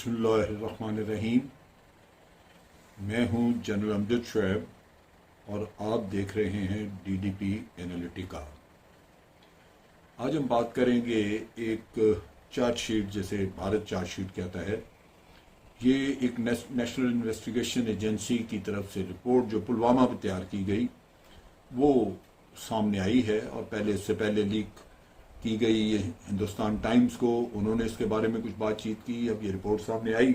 बिस्मिल्लाहिर्रहमानिर्रहीम। मैं हूं जनरल अमजद शुएब और आप देख रहे हैं डीडीपी एनालिटिका। आज हम बात करेंगे एक चार्जशीट, जैसे भारत चार्जशीट कहता है। ये एक नेशनल इन्वेस्टिगेशन एजेंसी की तरफ से रिपोर्ट जो पुलवामा में तैयार की गई वो सामने आई है और इससे पहले लीक की गई ये हिंदुस्तान टाइम्स को, उन्होंने इसके बारे में कुछ बातचीत की। अब ये रिपोर्ट सामने आई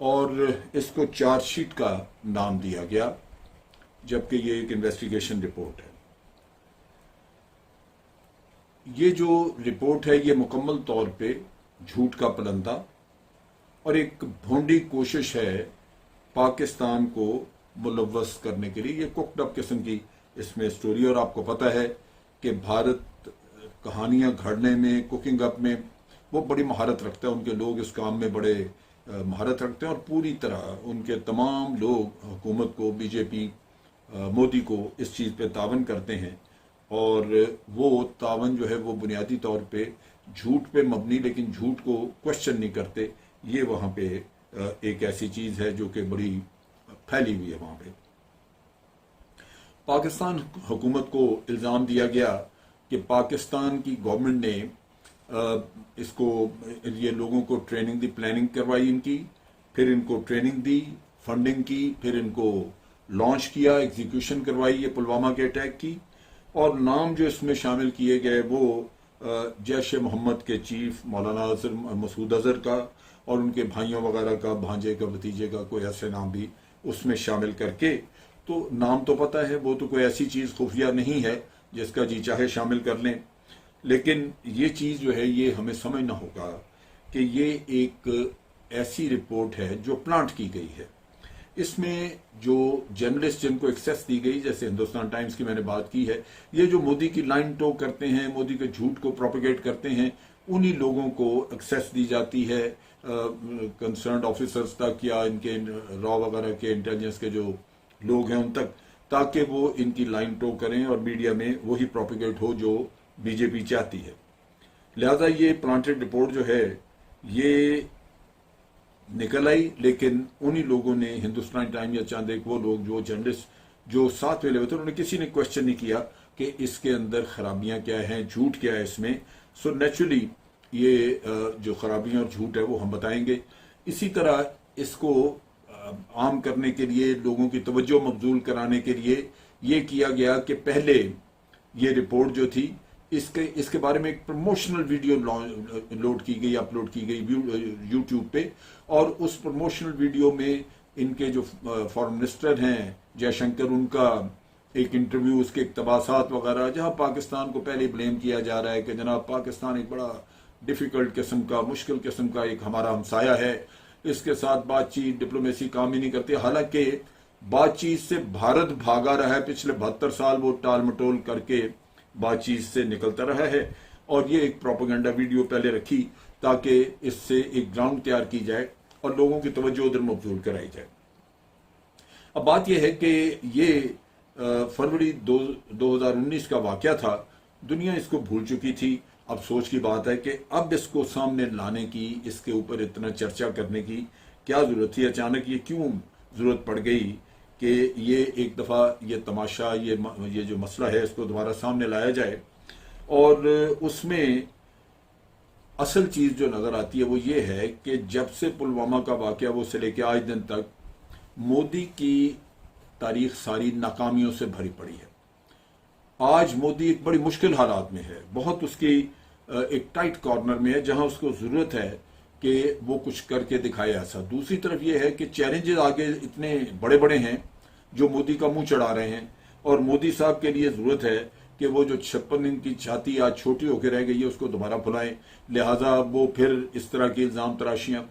और इसको चार्जशीट का नाम दिया गया, जबकि ये एक इन्वेस्टिगेशन रिपोर्ट है। ये जो रिपोर्ट है ये मुकम्मल तौर पे झूठ का पलंदा और एक भोंडी कोशिश है पाकिस्तान को मुलव्वस करने के लिए। ये कुक्ड अप किस्म की इसमें स्टोरी, और आपको पता है कि भारत कहानियां घड़ने में, कुकिंग अप में वो बड़ी महारत रखता है। उनके लोग इस काम में बड़े महारत रखते हैं और पूरी तरह उनके तमाम लोग हुकूमत को, बीजेपी, मोदी को इस चीज़ पे तावन करते हैं। और वो तावन जो है वो बुनियादी तौर पे झूठ पे मबनी, लेकिन झूठ को क्वेश्चन नहीं करते। ये वहाँ पे एक ऐसी चीज़ है जो कि बड़ी फैली हुई है वहाँ पे। पाकिस्तान हुकूमत को इल्ज़ाम दिया गया कि पाकिस्तान की गवर्नमेंट ने ये लोगों को ट्रेनिंग दी, प्लानिंग करवाई इनकी, फिर इनको ट्रेनिंग दी, फंडिंग की, फिर इनको लॉन्च किया, एग्जीक्यूशन करवाई ये पुलवामा के अटैक की। और नाम जो इसमें शामिल किए गए वो जैश मोहम्मद के चीफ मौलाना मसूद अजहर का और उनके भाइयों वगैरह का, भांजे का, भतीजे का, कोई ऐसे नाम भी उसमें शामिल करके। तो नाम तो पता है, वो तो कोई ऐसी चीज़ खुफिया नहीं है जिसका जी चाहे शामिल कर लें। लेकिन ये चीज़ जो है ये हमें समझना होगा कि ये एक ऐसी रिपोर्ट है जो प्लांट की गई है। इसमें जो जर्नलिस्ट जिनको एक्सेस दी गई, जैसे हिंदुस्तान टाइम्स की मैंने बात की है, ये जो मोदी की लाइन टो करते हैं, मोदी के झूठ को प्रोपेगेट करते हैं, उन्हीं लोगों को एक्सेस दी जाती है, कंसर्न्ड ऑफिसर्स तक या इनके रॉ वगैरह के इंटेलिजेंस के जो लोग हैं उन तक, ताकि वो इनकी लाइन टो करें और मीडिया में वही प्रोपेगेट हो जो बीजेपी चाहती है। लिहाजा ये प्लांटेड रिपोर्ट जो है ये निकल आई, लेकिन उन्हीं लोगों ने, हिंदुस्तान टाइम या चांद एक वो लोग जो जर्नलिस्ट जो साथ में लगे थे, उन्होंने किसी ने क्वेश्चन नहीं किया कि इसके अंदर खराबियां क्या हैं, झूठ क्या है इसमें। सो नेचुरली ये जो खराबियां और झूठ है वो हम बताएंगे। इसी तरह इसको आम करने के लिए, लोगों की तवज्जो मबजूल कराने के लिए ये किया गया कि पहले ये रिपोर्ट जो थी इसके बारे में एक प्रमोशनल वीडियो लोड की गई, अपलोड की गई यूट्यूब पे। और उस प्रमोशनल वीडियो में इनके जो फॉरेन मिनिस्टर हैं जयशंकर, उनका एक इंटरव्यू, उसके इक़्तिबासात वगैरह, जहां पाकिस्तान को पहले ब्लेम किया जा रहा है कि जनाब पाकिस्तान एक बड़ा डिफिकल्ट किस्म का, मुश्किल किस्म का एक हमारा हमसाया है, इसके साथ बातचीत, डिप्लोमेसी काम ही नहीं करती। हालांकि बातचीत से भारत भागा रहा है, पिछले 72 साल वो टाल मटोल करके बातचीत से निकलता रहा है। और ये एक प्रोपेगेंडा वीडियो पहले रखी ताकि इससे एक ग्राउंड तैयार की जाए और लोगों की तवज्जो उधर मबजूल कराई जाए। अब बात यह है कि ये फरवरी 2019 का वाकया था। दुनिया इसको भूल चुकी थी। अब सोच की बात है कि अब इसको सामने लाने की, इसके ऊपर इतना चर्चा करने की क्या जरूरत थी। अचानक ये क्यों जरूरत पड़ गई कि ये एक दफा ये तमाशा, ये जो मसला है इसको दोबारा सामने लाया जाए। और उसमें असल चीज जो नजर आती है वो ये है कि जब से पुलवामा का वाकया वो से लेके आज दिन तक मोदी की तारीख सारी नाकामियों से भरी पड़ी है। आज मोदी एक बड़ी मुश्किल हालात में है, बहुत उसकी एक टाइट कॉर्नर में है जहां उसको जरूरत है कि वो कुछ करके दिखाए ऐसा। दूसरी तरफ ये है कि चैलेंजेस आगे इतने बड़े बड़े हैं जो मोदी का मुंह चढ़ा रहे हैं। और मोदी साहब के लिए जरूरत है कि वो जो 56 इंच की छाती आज छोटी होकर रह गई है उसको दोबारा फुलाएं। लिहाजा वो फिर इस तरह की इल्जाम तराशियां,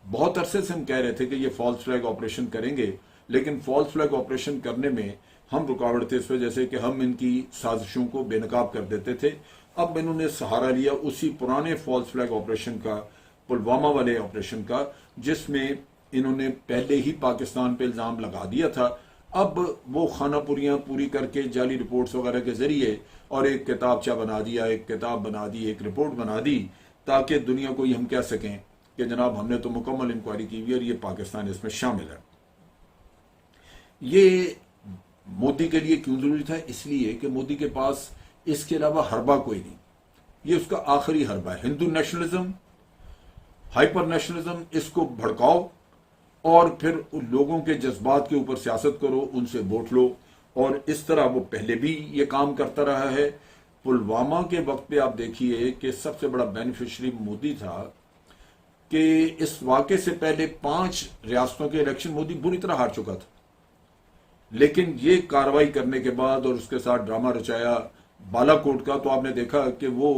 बहुत अरसे से हम कह रहे थे कि ये फॉल्स फ्लैग ऑपरेशन करेंगे, लेकिन फॉल्स फ्लैग ऑपरेशन करने में हम रुकावट थे इस वजह से कि हम इनकी साजिशों को बेनकाब कर देते थे। अब इन्होंने सहारा लिया उसी पुराने फॉल्स फ्लैग ऑपरेशन का, पुलवामा वाले ऑपरेशन का, जिसमें इन्होंने पहले ही पाकिस्तान पे इल्जाम लगा दिया था। अब वो खानापुरियां पूरी करके जाली रिपोर्ट्स वगैरह के जरिए और एक किताबचा बना दिया, एक किताब बना दी, एक रिपोर्ट बना दी, ताकि दुनिया को ये हम कह सकें कि जनाब हमने तो मुकम्मल इंक्वायरी की हुई है और ये पाकिस्तान इसमें शामिल है। ये मोदी के लिए क्यों जरूरी था? इसलिए कि मोदी के पास इसके अलावा हरबा कोई नहीं, ये उसका आखिरी हरबा है। हिंदू नेशनलिज्म, हाइपर नेशनलिज्म, इसको भड़काओ और फिर उन लोगों के जज्बात के ऊपर सियासत करो, उनसे वोट लो। और इस तरह वो पहले भी ये काम करता रहा है। पुलवामा के वक्त पे आप देखिए कि सबसे बड़ा बेनिफिशियरी मोदी था कि इस वाक़े से पहले 5 रियासतों के इलेक्शन मोदी बुरी तरह हार चुका था, लेकिन ये कार्रवाई करने के बाद और उसके साथ ड्रामा रचाया बालाकोट का, तो आपने देखा कि वो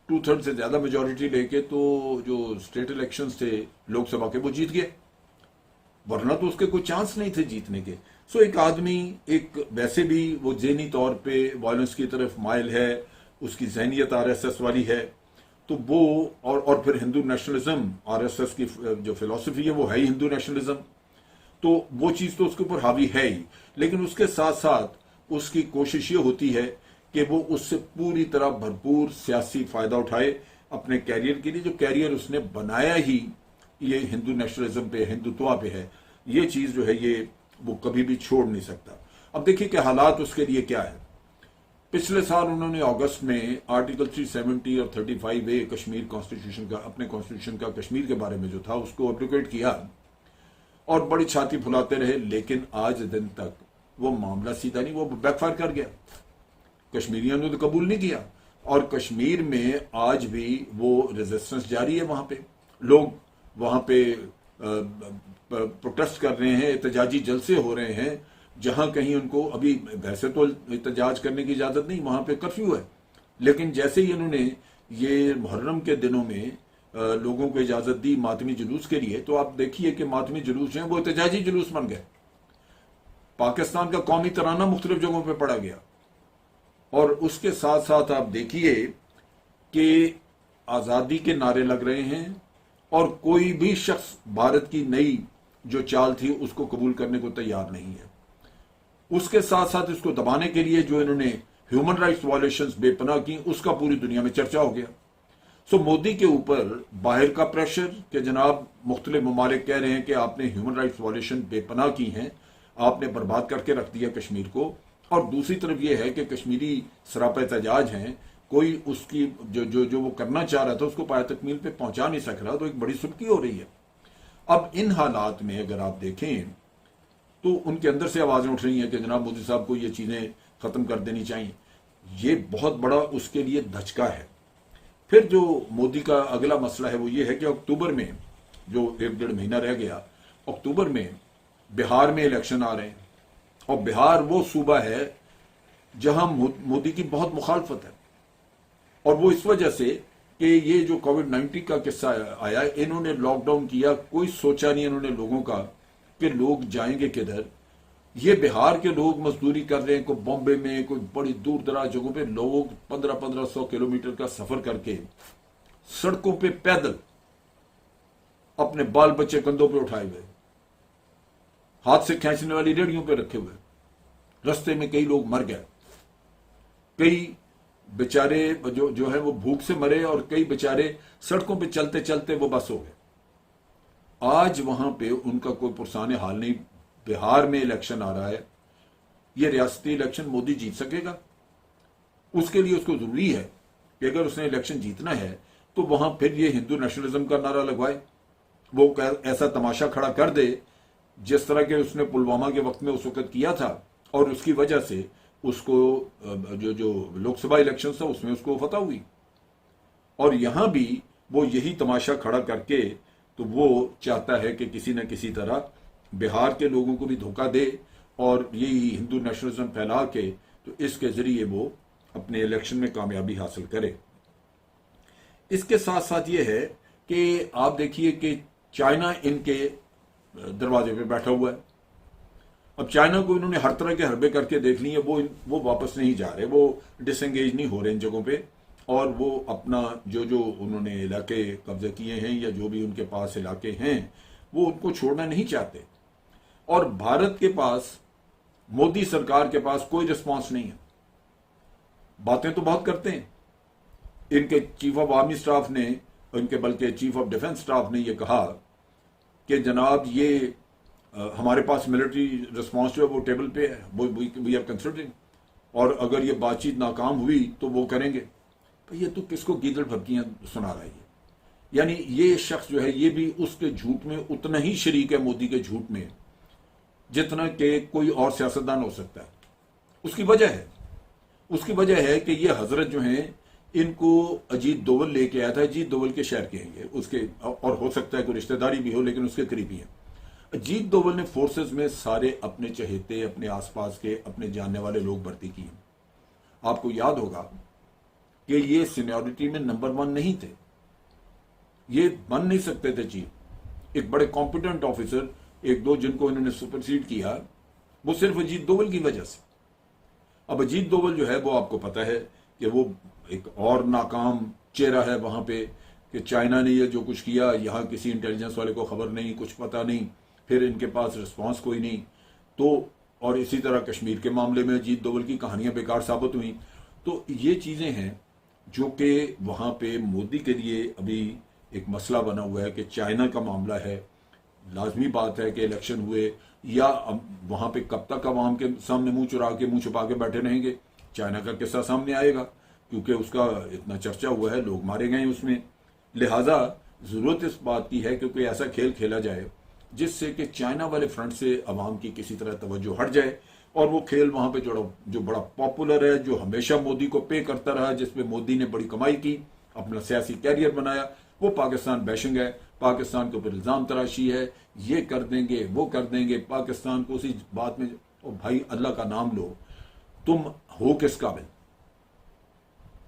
2/3 से ज्यादा मेजोरिटी लेके तो जो स्टेट इलेक्शंस थे लोकसभा के वो जीत गए, वरना तो उसके कोई चांस नहीं थे जीतने के। सो एक आदमी एक वैसे भी वो ज़हनी तौर पे वायलेंस की तरफ माइल है, उसकी जहनीत आरएसएस वाली है, तो वो और फिर हिंदू नेशनलिज्म, आरएसएस की जो फिलॉसफी है वो है ही हिंदू नेशनलिज्म, तो वो चीज़ तो उसके ऊपर हावी है ही। लेकिन उसके साथ साथ उसकी कोशिश ये होती है कि वो उससे पूरी तरह भरपूर सियासी फायदा उठाए अपने कैरियर के लिए, जो कैरियर उसने बनाया ही ये हिंदू नेशनलिज्म पे, हिंदुत्व पे है। ये चीज जो है ये वो कभी भी छोड़ नहीं सकता। अब देखिए कि हालात उसके लिए क्या है। पिछले साल उन्होंने अगस्त में आर्टिकल 370 और 35A कश्मीर कॉन्स्टिट्यूशन का, अपने कॉन्स्टिट्यूशन का कश्मीर के बारे में जो था उसको एप्लीकेट किया और बड़ी छाती फुलाते रहे, लेकिन आज दिन तक वो मामला सीधा नहीं, वो बैकफायर कर गया। कश्मीरियों ने तो कबूल नहीं किया और कश्मीर में आज भी वो रेजिस्टेंस जारी है। वहां पे लोग वहां पे प्रोटेस्ट कर रहे हैं, एहतजाजी जलसे हो रहे हैं, जहां कहीं उनको अभी वैसे तो एहतजाज करने की इजाजत नहीं, वहां पे कर्फ्यू है, लेकिन जैसे ही इन्होंने ये मुहर्रम के दिनों में लोगों को इजाजत दी मातमी जुलूस के लिए, तो आप देखिए कि मातमी जुलूस हैं वो एहतजाजी जुलूस बन गए। पाकिस्तान का कौमी तराना मुख्तलिफ जगहों पर पड़ा गया और उसके साथ साथ आप देखिए कि आजादी के नारे लग रहे हैं और कोई भी शख्स भारत की नई जो चाल थी उसको कबूल करने को तैयार नहीं है। उसके साथ साथ इसको दबाने के लिए जो इन्होंने ह्यूमन राइट्स वायलेशंस बेपनाह की, उसका पूरी दुनिया में चर्चा हो गया। सो मोदी के ऊपर बाहर का प्रेशर कि जनाब मुख्तलिफ ममालिक कह रहे हैं कि आपने ह्यूमन राइट्स वायलेशन बेपनाह की हैं, आपने बर्बाद करके रख दिया कश्मीर को, और दूसरी तरफ यह है कि कश्मीरी सरापा एहतजाज हैं, कोई उसकी जो वो करना चाह रहा था उसको पाया तकमील पे पहुंचा नहीं सक रहा, तो एक बड़ी सुर्खी हो रही है। अब इन हालात में अगर आप देखें तो उनके अंदर से आवाजें उठ रही हैं कि जनाब मोदी साहब को ये चीजें खत्म कर देनी चाहिए। ये बहुत बड़ा उसके लिए धचका है। फिर जो मोदी का अगला मसला है वो ये है कि अक्टूबर में, जो 1-1.5 महीना रह गया, अक्टूबर में बिहार में इलेक्शन आ रहे हैं और बिहार वो सूबा है जहां मोदी की बहुत मुखालफत है, और वो इस वजह से कि ये जो कोविड-19 का किस्सा आया, इन्होंने लॉकडाउन किया, कोई सोचा नहीं इन्होंने लोगों का कि लोग जाएंगे किधर। ये बिहार के लोग मजदूरी कर रहे हैं, कोई बॉम्बे में, कोई बड़ी दूर दराज जगहों पे लोग 1500 किलोमीटर का सफर करके सड़कों पे पैदल अपने बाल बच्चे कंधों पे उठाए हुए, हाथ से खींचने वाली रेडियों पे रखे हुए, रास्ते में कई लोग मर गए, कई बेचारे जो है वो भूख से मरे और कई बेचारे सड़कों पे चलते चलते वो बस हो गए। आज वहां पे उनका कोई पुरसाने हाल नहीं। बिहार में इलेक्शन आ रहा है, ये रियासती इलेक्शन मोदी जीत सकेगा? उसके लिए उसको जरूरी है कि अगर उसने इलेक्शन जीतना है तो वहां फिर ये हिंदू नेशनलिज्म का नारा लगवाए, वो ऐसा तमाशा खड़ा कर दे जिस तरह के उसने पुलवामा के वक्त में उस वक्त किया था, और उसकी वजह से उसको जो लोकसभा इलेक्शन था उसमें उसको फतह हुई। और यहां भी वो यही तमाशा खड़ा करके तो वो चाहता है कि किसी न किसी तरह बिहार के लोगों को भी धोखा दे और यही हिंदू नेशनलिज्म फैला के तो इसके जरिए वो अपने इलेक्शन में कामयाबी हासिल करे। इसके साथ साथ ये है कि आप देखिए कि चाइना इनके दरवाजे पे बैठा हुआ है। अब चाइना को इन्होंने हर तरह के हरबे करके देख लिए, वो वापस नहीं जा रहे, वो डिसएंगेज नहीं हो रहे इन जगहों पे, और वो अपना जो उन्होंने इलाके कब्जे किए हैं या जो भी उनके पास इलाके हैं वो उनको छोड़ना नहीं चाहते। और भारत के पास, मोदी सरकार के पास कोई रिस्पांस नहीं है। बातें तो बहुत करते हैं, इनके चीफ ऑफ आर्मी स्टाफ ने उनके बल्कि चीफ ऑफ डिफेंस स्टाफ ने ये कहा कि जनाब ये हमारे पास मिलिट्री रिस्पांस जो है वो टेबल पे है, वो वी आर कंसिडरिंग, और अगर ये बातचीत नाकाम हुई तो वो करेंगे। तो ये तो किसको गीदड़ भबकियां सुना रहा है ये? यानी ये शख्स जो है ये भी उसके झूठ में उतना ही शरीक है, मोदी के झूठ में, जितना कि कोई और सियासतदान हो सकता है। उसकी वजह है कि ये हजरत जो हैं इनको अजीत दोवल लेके आया था। अजीत दोवल के शहर के हैं उसके, और हो सकता है कोई रिश्तेदारी भी हो, लेकिन उसके करीबी हैं। अजीत दोवल ने फोर्सेस में सारे अपने चहेते, अपने आसपास के, अपने जानने वाले लोग भर्ती किए। आपको याद होगा कि ये सीनियरिटी में नंबर 1 नहीं थे, ये बन नहीं सकते थे चीफ। एक बड़े कॉम्पिटेंट ऑफिसर, एक दो जिनको इन्होंने सुपरसीड किया, वो सिर्फ अजीत दोवल की वजह से। अब अजीत दोवल जो है वो आपको पता है कि वो एक और नाकाम चेहरा है वहां पे, कि चाइना ने ये जो कुछ किया, यहाँ किसी इंटेलिजेंस वाले को खबर नहीं, कुछ पता नहीं, फिर इनके पास रिस्पांस कोई नहीं। तो और इसी तरह कश्मीर के मामले में अजीत दोवल की कहानियां बेकार साबित हुई। तो ये चीजें हैं जो कि वहां पे मोदी के लिए अभी एक मसला बना हुआ है कि चाइना का मामला है। लाजमी बात है कि इलेक्शन हुए या वहां पे कब तक अवाम के सामने मुंह छुपा के बैठे रहेंगे। चाइना का किस्सा सामने आएगा क्योंकि उसका इतना चर्चा हुआ है, लोग मारे गए उसमें। लिहाजा जरूरत इस बात की है कि कोई ऐसा खेल खेला जाए जिससे कि चाइना वाले फ्रंट से अवाम की किसी तरह तवज्जो हट जाए, और वो खेल वहां पे जो बड़ा पॉपुलर है, जो हमेशा मोदी को पे करता रहा, जिसमें मोदी ने बड़ी कमाई की, अपना सियासी कैरियर बनाया, वो पाकिस्तान बैशिंग है, पाकिस्तान के ऊपर इल्जाम तराशी है, ये कर देंगे वो कर देंगे पाकिस्तान को। उसी बात में ओ भाई अल्लाह का नाम लो, तुम हो किस काबिल?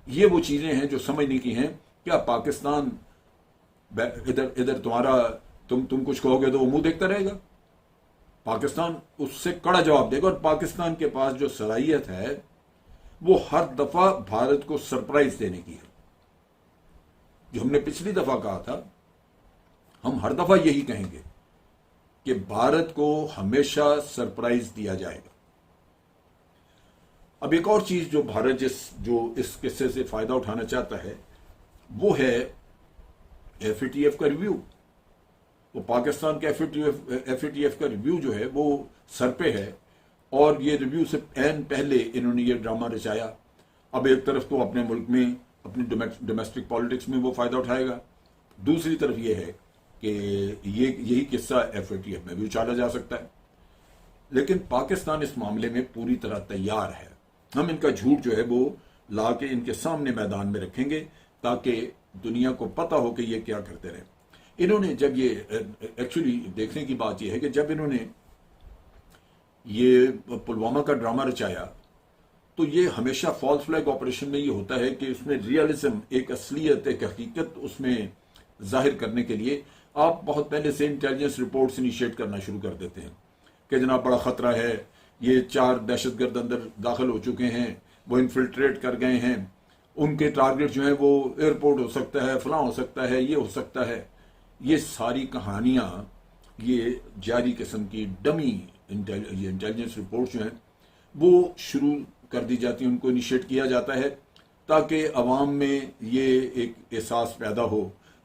ये वो चीजें हैं जो समझने की हैं। क्या पाकिस्तान इधर तुम्हारा तुम कुछ कहोगे तो वो मुंह देखता रहेगा? पाकिस्तान उससे कड़ा जवाब देगा, और पाकिस्तान के पास जो सलाहियत है वो हर दफा भारत को सरप्राइज देने की है। जो हमने पिछली दफा कहा था, हम हर दफा यही कहेंगे कि भारत को हमेशा सरप्राइज दिया जाएगा। अब एक और चीज जो भारत जो इस किस्से से फायदा उठाना चाहता है वो है एफएटीएफ का रिव्यू। तो पाकिस्तान के एफएटीएफ का रिव्यू जो है वो सर पे है, और ये रिव्यू से एन पहले इन्होंने ये ड्रामा रचाया। अब एक तरफ तो अपने मुल्क में, अपनी डोमेस्टिक पॉलिटिक्स में वो फायदा उठाएगा, दूसरी तरफ ये है कि यही किस्सा एफएटीएफ में भी उछाला जा सकता है। लेकिन पाकिस्तान इस मामले में पूरी तरह तैयार है। हम इनका झूठ जो है वो ला के इनके सामने मैदान में रखेंगे ताकि दुनिया को पता हो कि ये क्या करते रहे। इन्होंने जब ये एक्चुअली देखने की बात यह है कि जब इन्होंने ये पुलवामा का ड्रामा रचाया, तो ये हमेशा फॉल्स फ्लैग ऑपरेशन में ये होता है कि उसमें रियलिज्म, एक असलियत, एक हकीकत उसमें जाहिर करने के लिए आप बहुत पहले से इंटेलिजेंस रिपोर्ट्स इनिशिएट करना शुरू कर देते हैं कि जनाब बड़ा खतरा है, ये 4 दहशतगर्द अंदर दाखिल हो चुके हैं, वो इन्फिल्ट्रेट कर गए हैं, उनके टारगेट जो है वो एयरपोर्ट हो सकता है, फलां हो सकता है, ये हो सकता है। ये सारी कहानियां, ये जारी किस्म की डमी इंटेलिजेंस रिपोर्ट्स जो हैं वो शुरू कर दी जाती हैं, उनको इनिशिएट किया जाता है ताकि अवाम में ये एक एहसास पैदा हो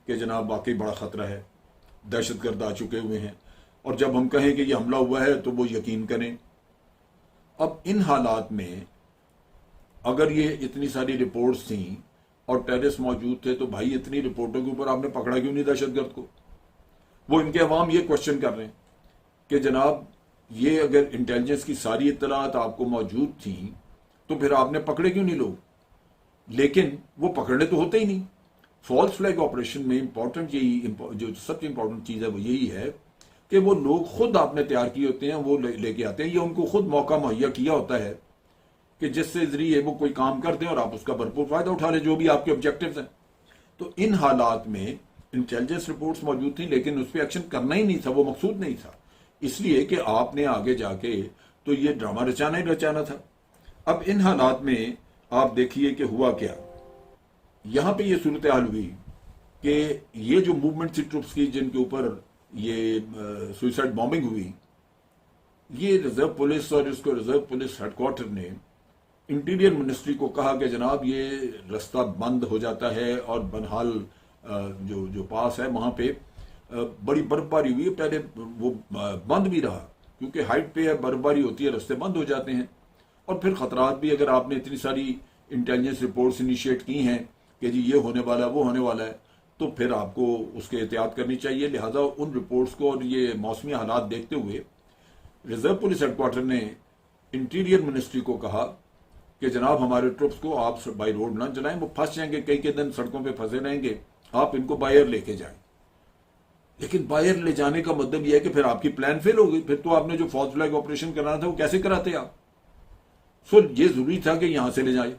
कि जनाब वाकई बड़ा खतरा है, दहशतगर्द आ चुके हुए हैं, और जब हम कहें कि ये हमला हुआ है तो वो यकीन करें। अब इन हालात में अगर ये इतनी सारी रिपोर्ट्स थी और टेररिस्ट मौजूद थे, तो भाई इतनी रिपोर्टों के ऊपर आपने पकड़ा क्यों नहीं दहशतगर्द को? वो इनके अवाम ये क्वेश्चन कर रहे हैं कि जनाब ये अगर इंटेलिजेंस की सारी इत्तलात आपको मौजूद थी तो फिर आपने पकड़े क्यों नहीं लोग? लेकिन वो पकड़ने तो होते ही नहीं। फॉल्स फ्लैग ऑपरेशन में इंपॉर्टेंट यही, जो सबसे इंपॉर्टेंट चीज है वो यही है कि वो लोग खुद आपने तैयार किए होते हैं, वो लेके आते हैं, या उनको खुद मौका मुहैया किया होता है कि जिससे जरिए वो कोई काम करते हैं और आप उसका भरपूर फायदा उठा लें, जो भी आपके ऑब्जेक्टिव्स हैं। तो इन हालात में इंटेलिजेंस रिपोर्ट्स मौजूद थी, लेकिन उस पर एक्शन करना ही नहीं था, वो मकसूद नहीं था, इसलिए कि आपने आगे जाके तो ये ड्रामा रचाना ही रचाना था। अब इन हालात में आप देखिए कि हुआ क्या। यहां पे ये सूरत हाल हुई कि ये जो मूवमेंट थी ट्रुप्स की, जिनके ऊपर ये सुइसाइड बॉम्बिंग हुई, ये रिजर्व पुलिस और इसको रिजर्व पुलिस हेडक्वार्टर ने इंटीरियर मिनिस्ट्री को कहा कि जनाब ये रास्ता बंद हो जाता है और बनहाल जो जो पास है वहां पे बड़ी बर्फबारी हुई है। पहले वो बंद भी रहा, क्योंकि हाइट पे है, बर्फबारी होती है, रास्ते बंद हो जाते हैं। और फिर खतरात भी, अगर आपने इतनी सारी इंटेलिजेंस रिपोर्ट्स इनिशिएट की हैं कि जी ये होने वाला है, वो होने वाला है, तो फिर आपको उसके एहतियात करनी चाहिए। लिहाजा उन रिपोर्ट्स को और ये मौसमी हालात देखते हुए रिजर्व पुलिस हेडक्वार्टर ने इंटीरियर मिनिस्ट्री को कहा कि जनाब हमारे ट्रुप्स को आप बाई रोड ना चलाएं, वो फंस जाएंगे, कई कई दिन सड़कों पे फंसे रहेंगे, आप इनको बाय एयर लेके जाएं। लेकिन बाय एयर ले जाने का मतलब यह है कि फिर आपकी प्लान फेल हो गई, फिर तो आपने जो फॉल्स फ्लैग ऑपरेशन करना था वो कैसे कराते आप? सो ये जरूरी था कि यहां से ले जाए,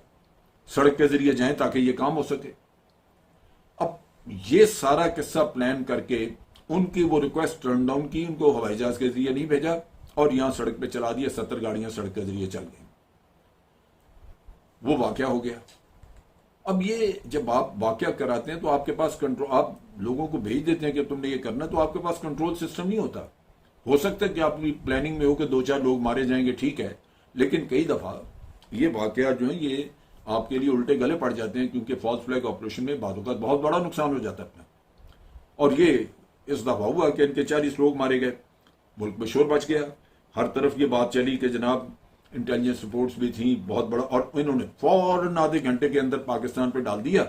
सड़क के जरिए जाएं ताकि ये काम हो सके। अब ये सारा किस्सा प्लान करके उनकी वो रिक्वेस्ट टर्न डाउन की, उनको हवाई जहाज के जरिए नहीं भेजा और यहां सड़क पे चला दिया, 70 गाड़ियां सड़क के जरिए चल गई। वो वाकया हो गया। अब ये जब आप वाकया कराते हैं तो आपके पास कंट्रोल, आप लोगों को भेज देते हैं कि तुमने ये करना, तो आपके पास कंट्रोल सिस्टम नहीं होता। हो सकता है कि आपकी प्लानिंग में हो कि 2-4 लोग मारे जाएंगे, ठीक है, लेकिन कई दफा ये वाकया जो है ये आपके लिए उल्टे गले पड़ जाते हैं, क्योंकि फॉल्स फ्लैग ऑपरेशन में बातों का बहुत बड़ा नुकसान हो जाता है अपना। और ये इस दफा हुआ कि इनके 40 लोग मारे गए, मुल्क में शोर मच गया, हर तरफ ये बात चली कि जनाब इंटेलिजेंस रिपोर्ट्स भी थी बहुत बड़ा, और इन्होंने फौरन आधे घंटे के अंदर पाकिस्तान पे डाल दिया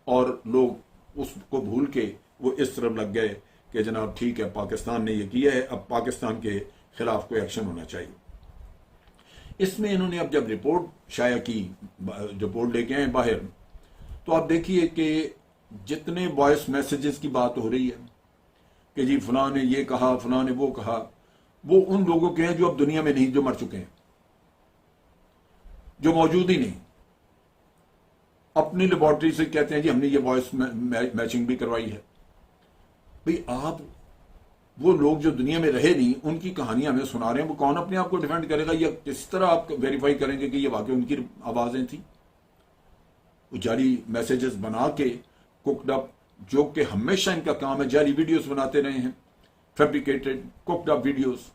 और लोग उसको भूल के वो इस तरफ लग गए कि जनाब ठीक है पाकिस्तान ने ये किया है, अब पाकिस्तान के खिलाफ कोई एक्शन होना चाहिए। इसमें इन्होंने अब जब रिपोर्ट शाया की, रिपोर्ट लेके आए बाहर, तो आप देखिए कि जितने वॉइस मैसेजेस की बात हो रही है कि जी फलां ने ये कहा, फलां ने वो कहा, वो उन लोगों के हैं जो अब दुनिया में नहीं, जो मर चुके हैं, जो मौजूद ही नहीं। अपनी लेबोरेटरी से कहते हैं जी हमने ये वॉइस मैचिंग भी करवाई है। भाई आप वो लोग जो दुनिया में रहे नहीं, उनकी कहानियां हमें सुना रहे हैं, वो कौन अपने आप को डिफेंड करेगा, या किस तरह आप वेरीफाई करेंगे कि ये वाकई उनकी आवाजें थी? वो जाली मैसेजेस बना के कुकड अप, जो कि हमेशा इनका काम है, जाली वीडियोस बनाते रहे हैं, फैब्रिकेटेड कुकड अप वीडियोस।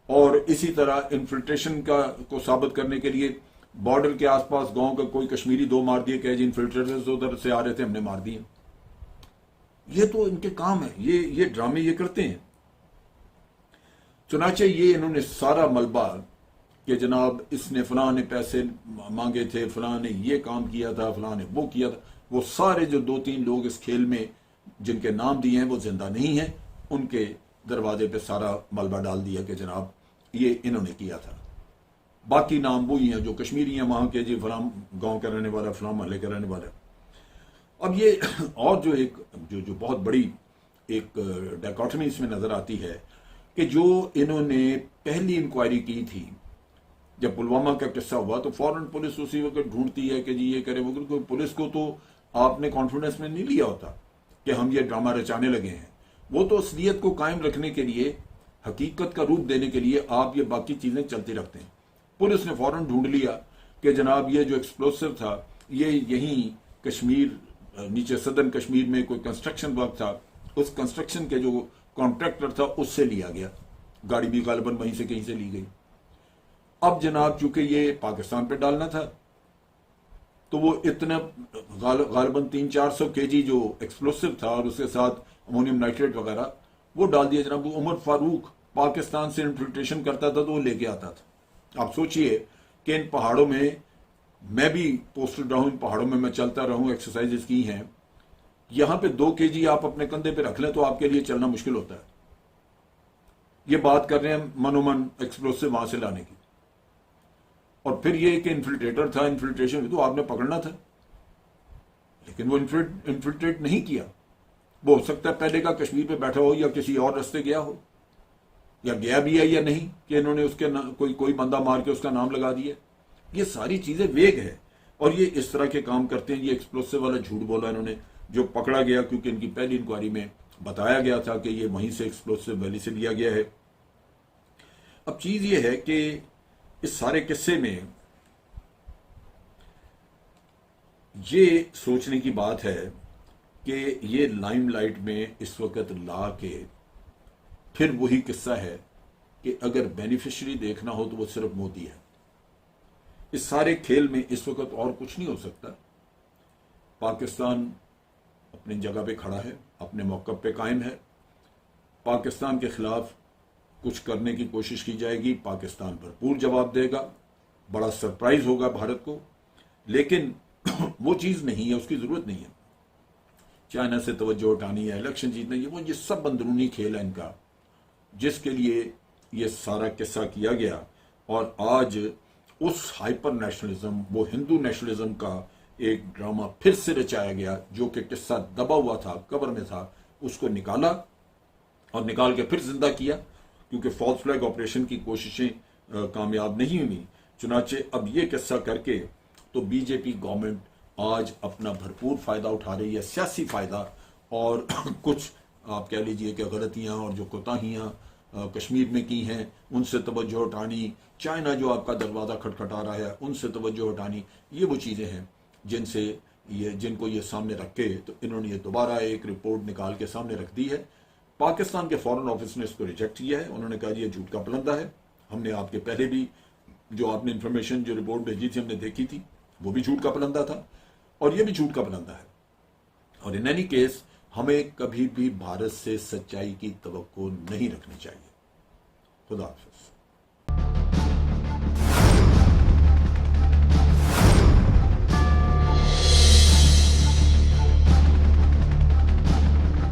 और इसी तरह इन्फिल्ट्रेशन का को साबित करने के लिए बॉर्डर के आसपास गांव का कोई कश्मीरी 2 मार दिए, कहे जी इन्फिल्ट्रेटर्स उधर से आ रहे थे, हमने मार दिए। ये तो इनके काम है, ये ड्रामे ये करते हैं। चुनाचे ये इन्होंने सारा मलबा कि जनाब इसने फलां ने पैसे मांगे थे, फलां ने ये काम किया था, फलां ने वो किया था, वो सारे जो 2-3 लोग इस खेल में जिनके नाम दिए हैं वो जिंदा नहीं है, उनके दरवाजे पे सारा मलबा डाल दिया कि जनाब ये इन्होंने किया था। बाकी नाम वही हैं जो कश्मीरी हैं वहां के, जी फलां गांव का रहने वाला, फलां महल्ले का रहने वाला। अब ये और जो एक जो बहुत बड़ी एक डायकॉटमी इसमें नजर आती है कि जो इन्होंने पहली इंक्वायरी की थी, जब पुलवामा का किस्सा हुआ तो फौरन पुलिस उसी वक्त ढूंढती है कि जी ये करे वो करे। पुलिस को तो आपने कॉन्फिडेंस में नहीं लिया होता कि हम ये ड्रामा रचाने लगे हैं, वो तो असलियत को कायम रखने के लिए, हकीकत का रूप देने के लिए आप ये बाकी चीजें चलती रखते हैं। पुलिस ने फौरन ढूंढ लिया कि जनाब ये जो एक्सप्लोसिव था ये यहीं कश्मीर, नीचे सदर्न कश्मीर में कोई कंस्ट्रक्शन वर्क था, उस कंस्ट्रक्शन के जो कॉन्ट्रैक्टर था उससे लिया गया, गाड़ी भी गालिबन वहीं से कहीं से ली गई। अब जनाब चूंकि ये पाकिस्तान पे डालना था तो वो इतना गालिबन 300-400 केजी जो एक्सप्लोसिव था और उसके साथ अमोनियम नाइट्रेट वगैरह वो डाल दिया। जनाब उमर फारूक पाकिस्तान से इन्फिल्ट्रेशन करता था तो वो लेके आता था। आप सोचिए कि इन पहाड़ों में मैं भी पोस्टेड रहा हूं, इन पहाड़ों में मैं चलता रहूं, एक्सरसाइजेस की हैं, यहां पे 2 केजी आप अपने कंधे पे रख लें तो आपके लिए चलना मुश्किल होता है। ये बात कर रहे हैं मनोमन एक्सप्लोसिव वहां से लाने की। और फिर ये कि इन्फिल्ट्रेटर था, इन्फिल्ट्रेशन तो आपने पकड़ना था, लेकिन वो इन्फिल्ट्रेट नहीं किया। वो हो सकता है पहले का कश्मीर पे बैठा हो या किसी और रास्ते गया हो, या गया भी है या नहीं कि इन्होंने उसके कोई बंदा मार के उसका नाम लगा दिया। ये सारी चीजें वेग है और ये इस तरह के काम करते हैं। ये एक्सप्लोसिव वाला झूठ बोला इन्होंने, जो पकड़ा गया क्योंकि इनकी पहली इंक्वायरी में बताया गया था कि ये वहीं से एक्सप्लोसिव वैली से लिया गया है। अब चीज ये है कि इस सारे किस्से में ये सोचने की बात है कि ये लाइमलाइट में इस वक्त ला के फिर वही किस्सा है कि अगर बेनिफिशियरी देखना हो तो वो सिर्फ मोदी है। इस सारे खेल में इस वक्त और कुछ नहीं हो सकता। पाकिस्तान अपनी जगह पे खड़ा है, अपने मौक़िफ़ पे कायम है। पाकिस्तान के खिलाफ कुछ करने की कोशिश की जाएगी, पाकिस्तान भरपूर जवाब देगा, बड़ा सरप्राइज होगा भारत को, लेकिन वो चीज़ नहीं है, उसकी ज़रूरत नहीं है। चाइना से तवज्जो उठानी है, इलेक्शन जीतना, ये सब अंदरूनी खेल है इनका, जिसके लिए ये सारा किस्सा किया गया। और आज उस हाइपर नेशनलिज्म, वो हिंदू नेशनलिज्म का एक ड्रामा फिर से रचाया गया, जो कि किस्सा दबा हुआ था, कब्र में था, उसको निकाला और निकाल के फिर जिंदा किया, क्योंकि फॉल्स फ्लैग ऑपरेशन की कोशिशें कामयाब नहीं हुई। चुनाचे अब ये किस्सा करके तो बीजेपी गवर्नमेंट आज अपना भरपूर फायदा उठा रही है, सियासी फायदा, और कुछ आप कह लीजिए कि गलतियां और जो कोताहियां कश्मीर में की हैं उनसे तवज्जो हटानी, चाइना जो आपका दरवाज़ा खटखटा रहा है उनसे तवज्जो हटानी, ये वो चीज़ें हैं जिनको ये सामने रख के तो इन्होंने ये दोबारा एक रिपोर्ट निकाल के सामने रख दी है। पाकिस्तान के फॉरेन ऑफिस ने इसको रिजेक्ट किया है, उन्होंने कहा ये झूठ का पलंदा है, हमने आपके पहले भी जो आपने इन्फॉर्मेशन जो रिपोर्ट भेजी थी हमने देखी थी, वो भी झूठ का पलंदा था और ये भी झूठ का पलंदा है। और इन एनी केस हमें कभी भी भारत से सच्चाई की तवक्को नहीं रखनी चाहिए। खुदा हाफिज़।